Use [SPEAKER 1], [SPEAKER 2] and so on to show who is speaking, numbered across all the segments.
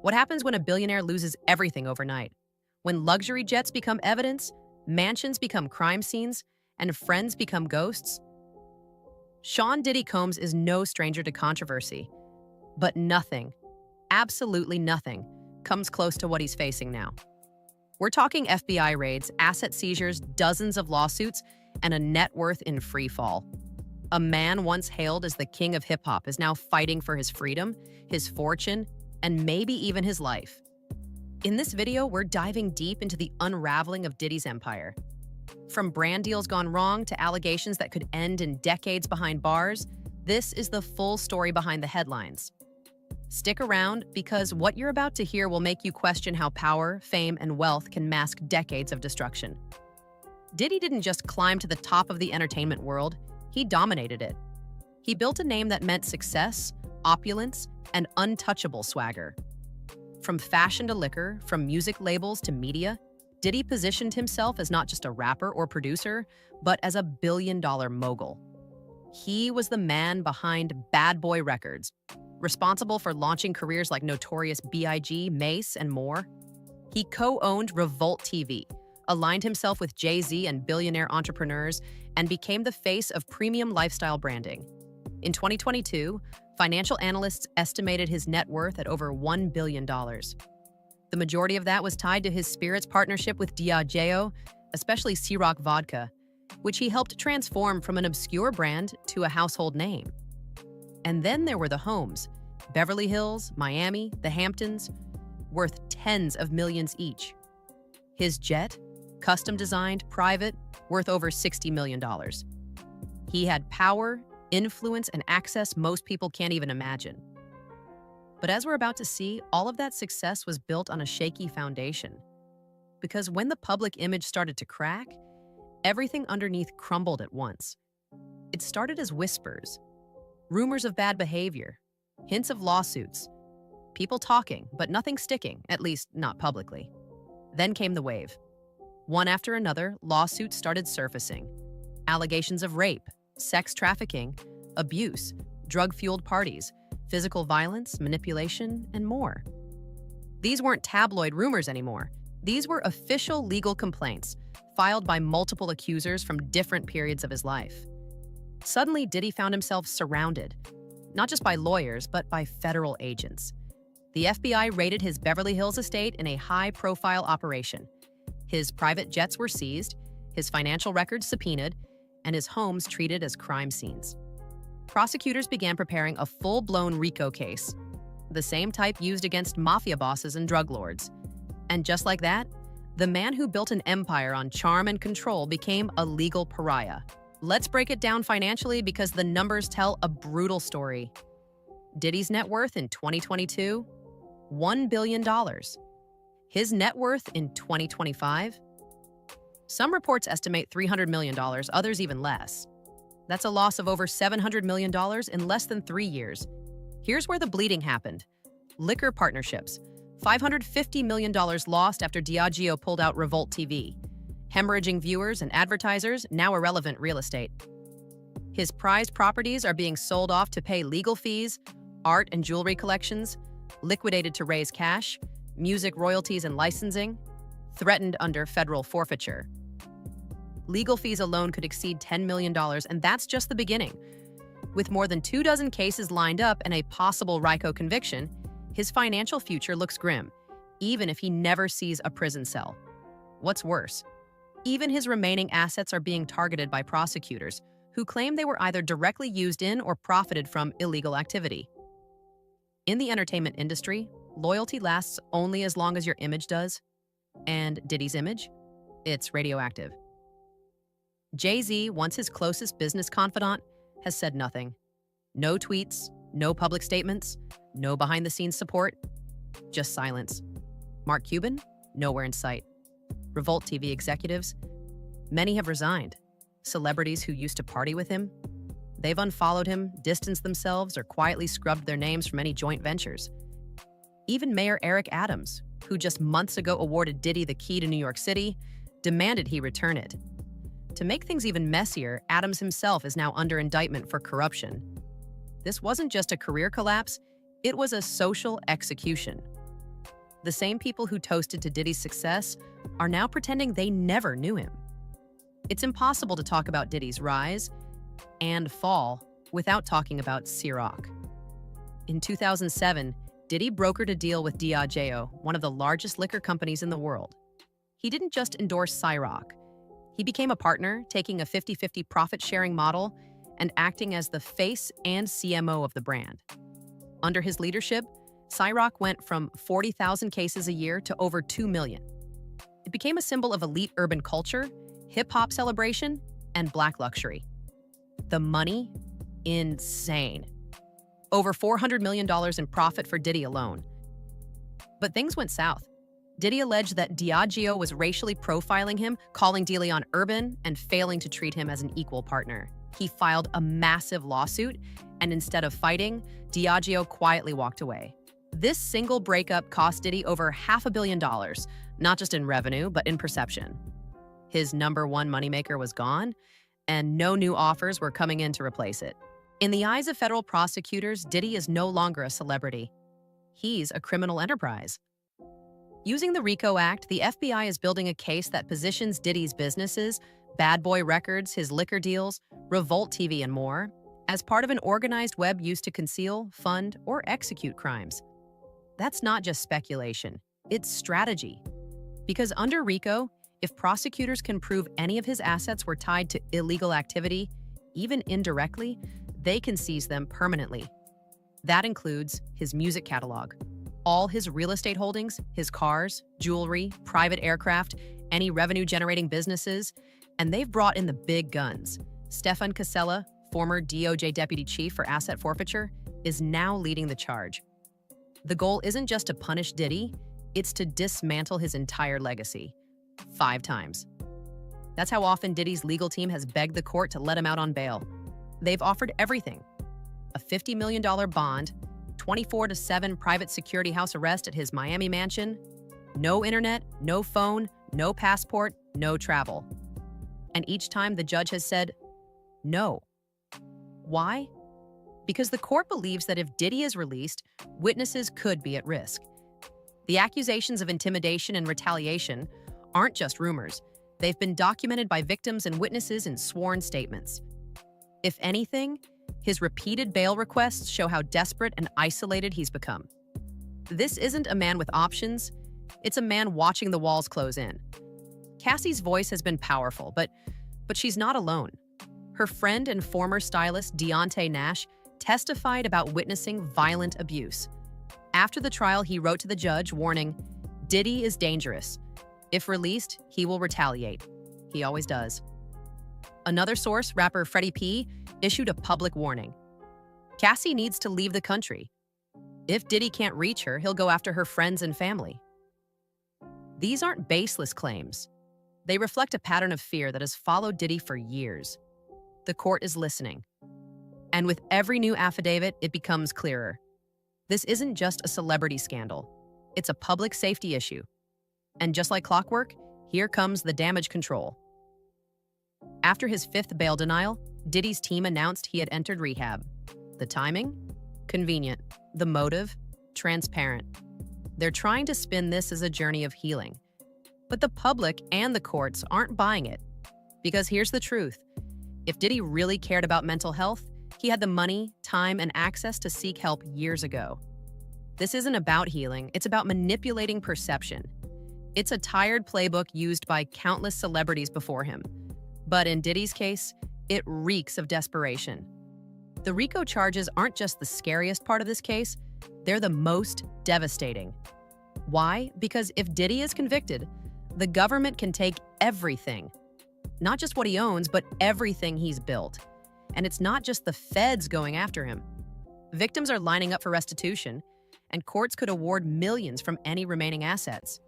[SPEAKER 1] What happens when a billionaire loses everything overnight? When luxury jets become evidence, mansions become crime scenes, and friends become ghosts? Sean Diddy Combs is no stranger to controversy, but nothing, absolutely nothing, comes close to what he's facing now. We're talking FBI raids, asset seizures, dozens of lawsuits, and a net worth in free fall. A man once hailed as the king of hip-hop is now fighting for his freedom, his fortune, and maybe even his life. In this video, we're diving deep into the unraveling of Diddy's empire. From brand deals gone wrong to allegations that could end in decades behind bars, this is the full story behind the headlines. Stick around, because what you're about to hear will make you question how power, fame, and wealth can mask decades of destruction. Diddy didn't just climb to the top of the entertainment world, he dominated it. He built a name that meant success, opulence, and untouchable swagger. From fashion to liquor, from music labels to media, Diddy positioned himself as not just a rapper or producer, but as a billion-dollar mogul. He was the man behind Bad Boy Records, responsible for launching careers like Notorious B.I.G, Mase, and more. He co-owned Revolt TV, aligned himself with Jay-Z and billionaire entrepreneurs, and became the face of premium lifestyle branding. In 2022, financial analysts estimated his net worth at over $1 billion. The majority of that was tied to his spirits partnership with Diageo, especially Cîroc Vodka, which he helped transform from an obscure brand to a household name. And then there were the homes, Beverly Hills, Miami, the Hamptons, worth tens of millions each. His jet, custom-designed, private, worth over $60 million. He had power, influence, and access most people can't even imagine. But as we're about to see, all of that success was built on a shaky foundation. Because when the public image started to crack, everything underneath crumbled at once. It started as whispers, rumors of bad behavior, hints of lawsuits, people talking, but nothing sticking, at least not publicly. Then came the wave. One after another, lawsuits started surfacing. Allegations of rape, sex trafficking, abuse, drug-fueled parties, physical violence, manipulation, and more. These weren't tabloid rumors anymore. These were official legal complaints, filed by multiple accusers from different periods of his life. Suddenly, Diddy found himself surrounded, not just by lawyers, but by federal agents. The FBI raided his Beverly Hills estate in a high-profile operation. His private jets were seized, his financial records subpoenaed, and his homes treated as crime scenes. Prosecutors began preparing a full-blown RICO case, the same type used against mafia bosses and drug lords. And just like that, the man who built an empire on charm and control became a legal pariah. Let's break it down financially, because the numbers tell a brutal story. Diddy's net worth in 2022, $1 billion. His net worth in 2025? Some reports estimate $300 million, others even less. That's a loss of over $700 million in less than 3 years. Here's where the bleeding happened. Liquor partnerships. $550 million lost after Diageo pulled out Revolt TV. Hemorrhaging viewers and advertisers, now irrelevant real estate. His prized properties are being sold off to pay legal fees, art and jewelry collections, liquidated to raise cash, music royalties and licensing, threatened under federal forfeiture. Legal fees alone could exceed $10 million, and that's just the beginning. With more than 24 cases lined up and a possible RICO conviction, his financial future looks grim, even if he never sees a prison cell. What's worse, even his remaining assets are being targeted by prosecutors who claim they were either directly used in or profited from illegal activity. In the entertainment industry, loyalty lasts only as long as your image does. And Diddy's image? It's radioactive. Jay-Z, once his closest business confidant, has said nothing. No tweets, no public statements, no behind-the-scenes support, just silence. Mark Cuban? Nowhere in sight. Revolt TV executives? Many have resigned. Celebrities who used to party with him? They've unfollowed him, distanced themselves, or quietly scrubbed their names from any joint ventures. Even Mayor Eric Adams, who just months ago awarded Diddy the key to New York City, demanded he return it. To make things even messier, Adams himself is now under indictment for corruption. This wasn't just a career collapse, it was a social execution. The same people who toasted to Diddy's success are now pretending they never knew him. It's impossible to talk about Diddy's rise and fall without talking about Cîroc. In 2007, Diddy brokered a deal with Diageo, one of the largest liquor companies in the world. He didn't just endorse Cîroc. He became a partner, taking a 50-50 profit-sharing model and acting as the face and CMO of the brand. Under his leadership, Cîroc went from 40,000 cases a year to over 2 million. It became a symbol of elite urban culture, hip-hop celebration, and black luxury. The money? Insane. Over $400 million in profit for Diddy alone. But things went south. Diddy alleged that Diageo was racially profiling him, calling De Leon urban, and failing to treat him as an equal partner. He filed a massive lawsuit, and instead of fighting, Diageo quietly walked away. This single breakup cost Diddy over $500 million, not just in revenue, but in perception. His number one moneymaker was gone, and no new offers were coming in to replace it. In the eyes of federal prosecutors, Diddy is no longer a celebrity. He's a criminal enterprise. Using the RICO Act, the FBI is building a case that positions Diddy's businesses, Bad Boy Records, his liquor deals, Revolt TV, and more, as part of an organized web used to conceal, fund, or execute crimes. That's not just speculation, it's strategy. Because under RICO, if prosecutors can prove any of his assets were tied to illegal activity, even indirectly, they can seize them permanently. That includes his music catalog, all his real estate holdings, his cars, jewelry, private aircraft, any revenue-generating businesses, and they've brought in the big guns. Stefan Casella, former DOJ deputy chief for asset forfeiture, is now leading the charge. The goal isn't just to punish Diddy, it's to dismantle his entire legacy. 5 times. That's how often Diddy's legal team has begged the court to let him out on bail. They've offered everything. A $50 million bond, 24/7 private security house arrest at his Miami mansion, no internet, no phone, no passport, no travel. And each time the judge has said, no. Why? Because the court believes that if Diddy is released, witnesses could be at risk. The accusations of intimidation and retaliation aren't just rumors. They've been documented by victims and witnesses in sworn statements. If anything, his repeated bail requests show how desperate and isolated he's become. This isn't a man with options, it's a man watching the walls close in. Cassie's voice has been powerful, but she's not alone. Her friend and former stylist Deontay Nash testified about witnessing violent abuse. After the trial, he wrote to the judge warning, "Diddy is dangerous. If released, he will retaliate. He always does." Another source, rapper Freddie P, issued a public warning. Cassie needs to leave the country. If Diddy can't reach her, he'll go after her friends and family. These aren't baseless claims. They reflect a pattern of fear that has followed Diddy for years. The court is listening. And with every new affidavit, it becomes clearer. This isn't just a celebrity scandal. It's a public safety issue. And just like clockwork, here comes the damage control. After his 5th bail denial, Diddy's team announced he had entered rehab. The timing? Convenient. The motive? Transparent. They're trying to spin this as a journey of healing. But the public and the courts aren't buying it. Because here's the truth. If Diddy really cared about mental health, he had the money, time, and access to seek help years ago. This isn't about healing, it's about manipulating perception. It's a tired playbook used by countless celebrities before him. But in Diddy's case, it reeks of desperation. The RICO charges aren't just the scariest part of this case, they're the most devastating. Why? Because if Diddy is convicted, the government can take everything. Not just what he owns, but everything he's built. And it's not just the feds going after him. Victims are lining up for restitution, and courts could award millions from any remaining assets.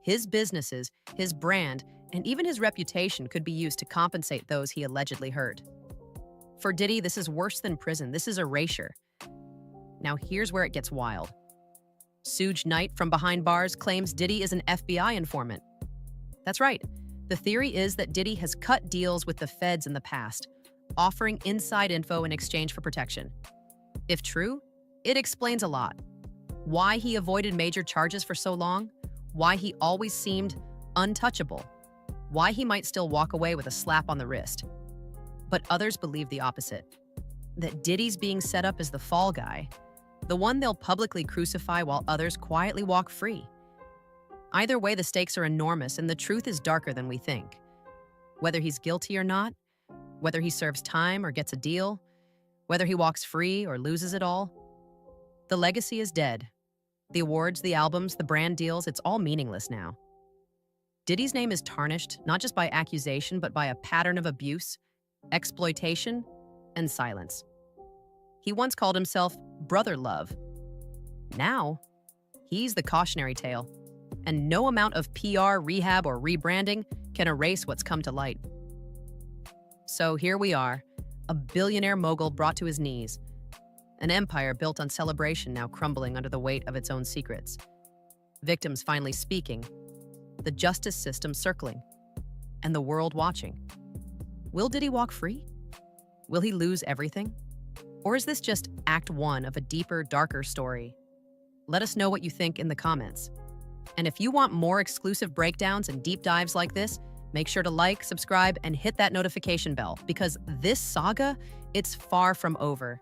[SPEAKER 1] His businesses, his brand, and even his reputation could be used to compensate those he allegedly hurt. For Diddy, this is worse than prison. This is erasure. Now here's where it gets wild. Suge Knight from behind bars claims Diddy is an FBI informant. That's right. The theory is that Diddy has cut deals with the feds in the past, offering inside info in exchange for protection. If true, it explains a lot. why he avoided major charges for so long, why he always seemed untouchable, why he might still walk away with a slap on the wrist. But others believe the opposite, that Diddy's being set up as the fall guy, the one they'll publicly crucify while others quietly walk free. Either way, the stakes are enormous and the truth is darker than we think. Whether he's guilty or not, whether he serves time or gets a deal, whether he walks free or loses it all, the legacy is dead. The awards, the albums, the brand deals, it's all meaningless now. Diddy's name is tarnished, not just by accusation, but by a pattern of abuse, exploitation, and silence. He once called himself Brother Love. Now, he's the cautionary tale, and no amount of PR, rehab, or rebranding can erase what's come to light. So here we are, a billionaire mogul brought to his knees, an empire built on celebration now crumbling under the weight of its own secrets. Victims finally speaking, the justice system circling, and the world watching. Will Diddy walk free? Will he lose everything? Or is this just Act 1 of a deeper, darker story? Let us know what you think in the comments. And if you want more exclusive breakdowns and deep dives like this, make sure to like, subscribe, and hit that notification bell, because this saga, it's far from over.